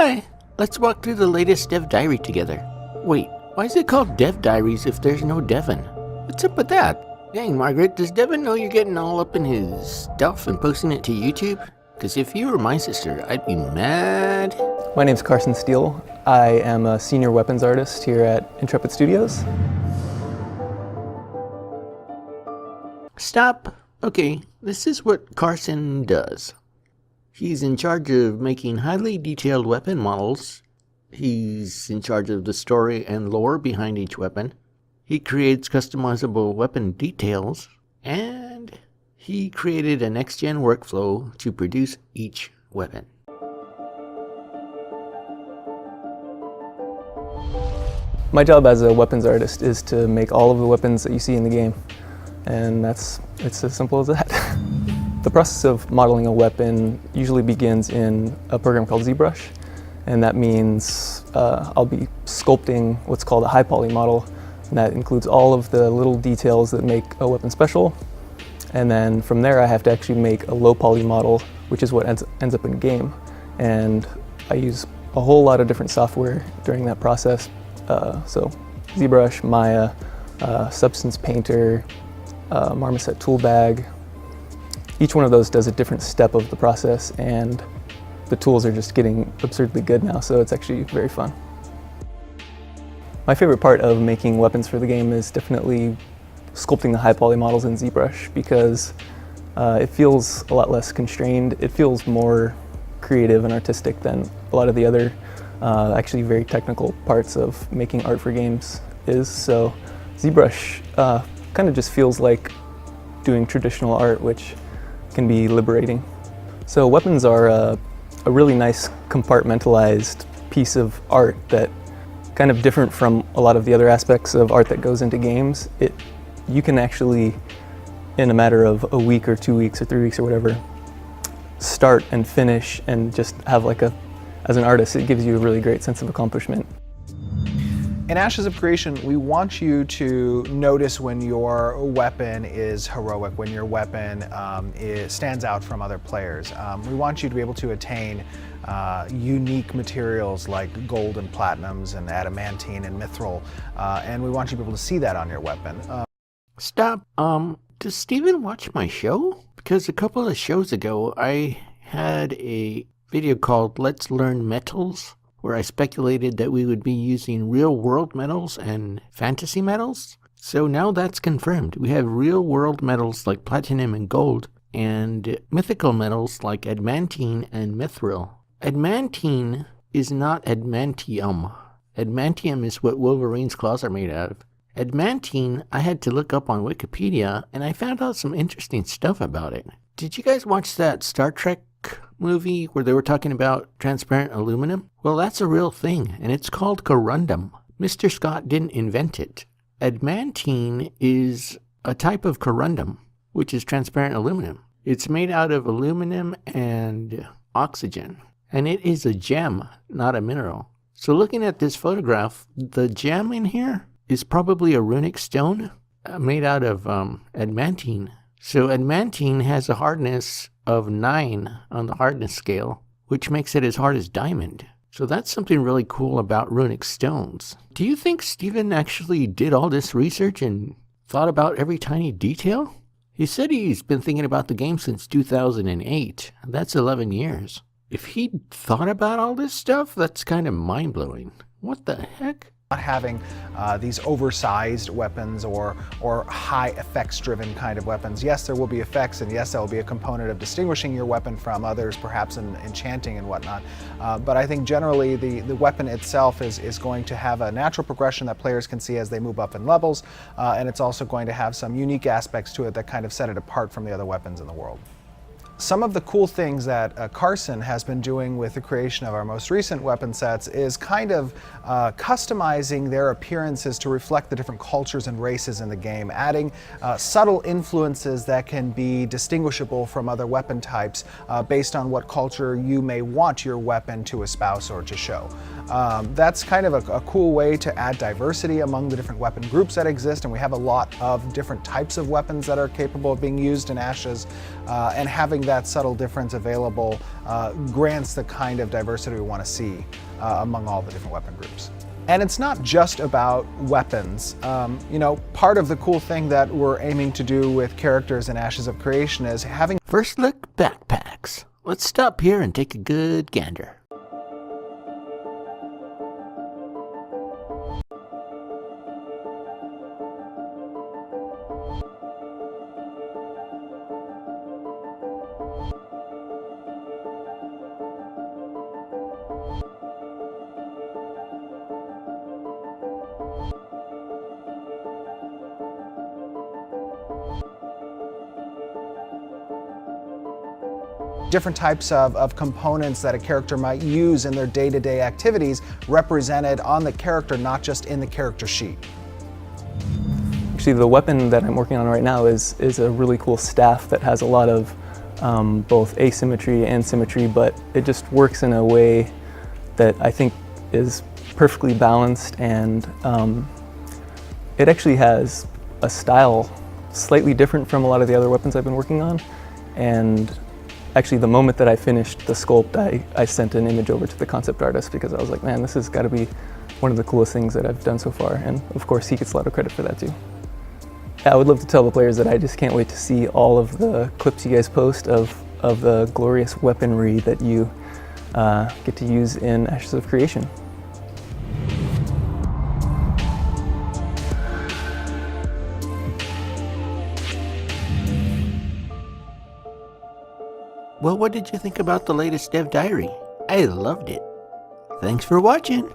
Hi, let's walk through the latest Dev Diary together. Wait, why is it called Dev Diaries if there's no Devin? What's up with that? Dang, Margaret, does Devin know you're getting all up in his stuff and posting it to YouTube? Because if you were my sister, I'd be mad. My name's Carson Steele. I am a senior weapons artist here at Intrepid Studios. Stop. Okay, this is what Carson does. He's in charge of making highly detailed weapon models. He's in charge of the story and lore behind each weapon. He creates customizable weapon details. And he created a next-gen workflow to produce each weapon. My job as a weapons artist is to make all of the weapons that you see in the game. And it's as simple as that. The process of modeling a weapon usually begins in a program called ZBrush, and that means I'll be sculpting what's called a high poly model, and that includes all of the little details that make a weapon special. And then from there I have to actually make a low poly model, which is what ends up in game. And I use a whole lot of different software during that process. So ZBrush, Maya, Substance Painter, Marmoset Toolbag. Each one of those does a different step of the process, and the tools are just getting absurdly good now, so it's actually very fun. My favorite part of making weapons for the game is definitely sculpting the high poly models in ZBrush, because it feels a lot less constrained. It feels more creative and artistic than a lot of the other actually very technical parts of making art for games is. So ZBrush kind of just feels like doing traditional art, which can be liberating. So weapons are a really nice compartmentalized piece of art that kind of different from a lot of the other aspects of art that goes into games. You can actually, in a matter of a week or 2 weeks or 3 weeks or whatever, start and finish and just have as an artist, it gives you a really great sense of accomplishment. In Ashes of Creation, we want you to notice when your weapon is heroic, when your weapon stands out from other players. We want you to be able to attain unique materials like gold and platinums and adamantine and mithril, and we want you to be able to see that on your weapon. Stop. Does Steven watch my show? Because a couple of shows ago, I had a video called Let's Learn Metals, where I speculated that we would be using real-world metals and fantasy metals. So now that's confirmed. We have real-world metals like platinum and gold, and mythical metals like adamantine and mithril. Adamantine is not adamantium. Adamantium is what Wolverine's claws are made out of. Adamantine, I had to look up on Wikipedia, and I found out some interesting stuff about it. Did you guys watch that Star Trek movie where they were talking about transparent aluminum? Well, that's a real thing, and it's called corundum. Mr. Scott didn't invent it. Adamantine is a type of corundum, which is transparent aluminum. It's made out of aluminum and oxygen, and it is a gem, not a mineral. So looking at this photograph, the gem in here is probably a runic stone made out of adamantine. So adamantine has a hardness of 9 on the hardness scale, which makes it as hard as diamond. So that's something really cool about runic stones. Do you think Steven actually did all this research and thought about every tiny detail? He said he's been thinking about the game since 2008. That's 11 years. If he'd thought about all this stuff, that's kind of mind-blowing. What the heck? Not having these oversized weapons or high effects driven kind of weapons. Yes, there will be effects, and yes, that will be a component of distinguishing your weapon from others, perhaps in enchanting and whatnot. But I think generally the weapon itself is going to have a natural progression that players can see as they move up in levels, and it's also going to have some unique aspects to it that kind of set it apart from the other weapons in the world. Some of the cool things that Carson has been doing with the creation of our most recent weapon sets is kind of customizing their appearances to reflect the different cultures and races in the game, adding subtle influences that can be distinguishable from other weapon types based on what culture you may want your weapon to espouse or to show. That's kind of a cool way to add diversity among the different weapon groups that exist, and we have a lot of different types of weapons that are capable of being used in Ashes, and having that that subtle difference available grants the kind of diversity we want to see among all the different weapon groups. And it's not just about weapons. You know, part of the cool thing that we're aiming to do with characters in Ashes of Creation is having First look, backpacks. Let's stop here and take a good gander. different types of components that a character might use in their day-to-day activities represented on the character, not just in the character sheet. Actually, the weapon that I'm working on right now is a really cool staff that has a lot of both asymmetry and symmetry, but it just works in a way that I think is perfectly balanced, and it actually has a style slightly different from a lot of the other weapons I've been working on. And actually, the moment that I finished the sculpt, I sent an image over to the concept artist because I was like, man, this has got to be one of the coolest things that I've done so far. And of course, he gets a lot of credit for that too. I would love to tell the players that I just can't wait to see all of the clips you guys post of the glorious weaponry that you get to use in Ashes of Creation. Well, what did you think about the latest dev diary? I loved it. Thanks for watching.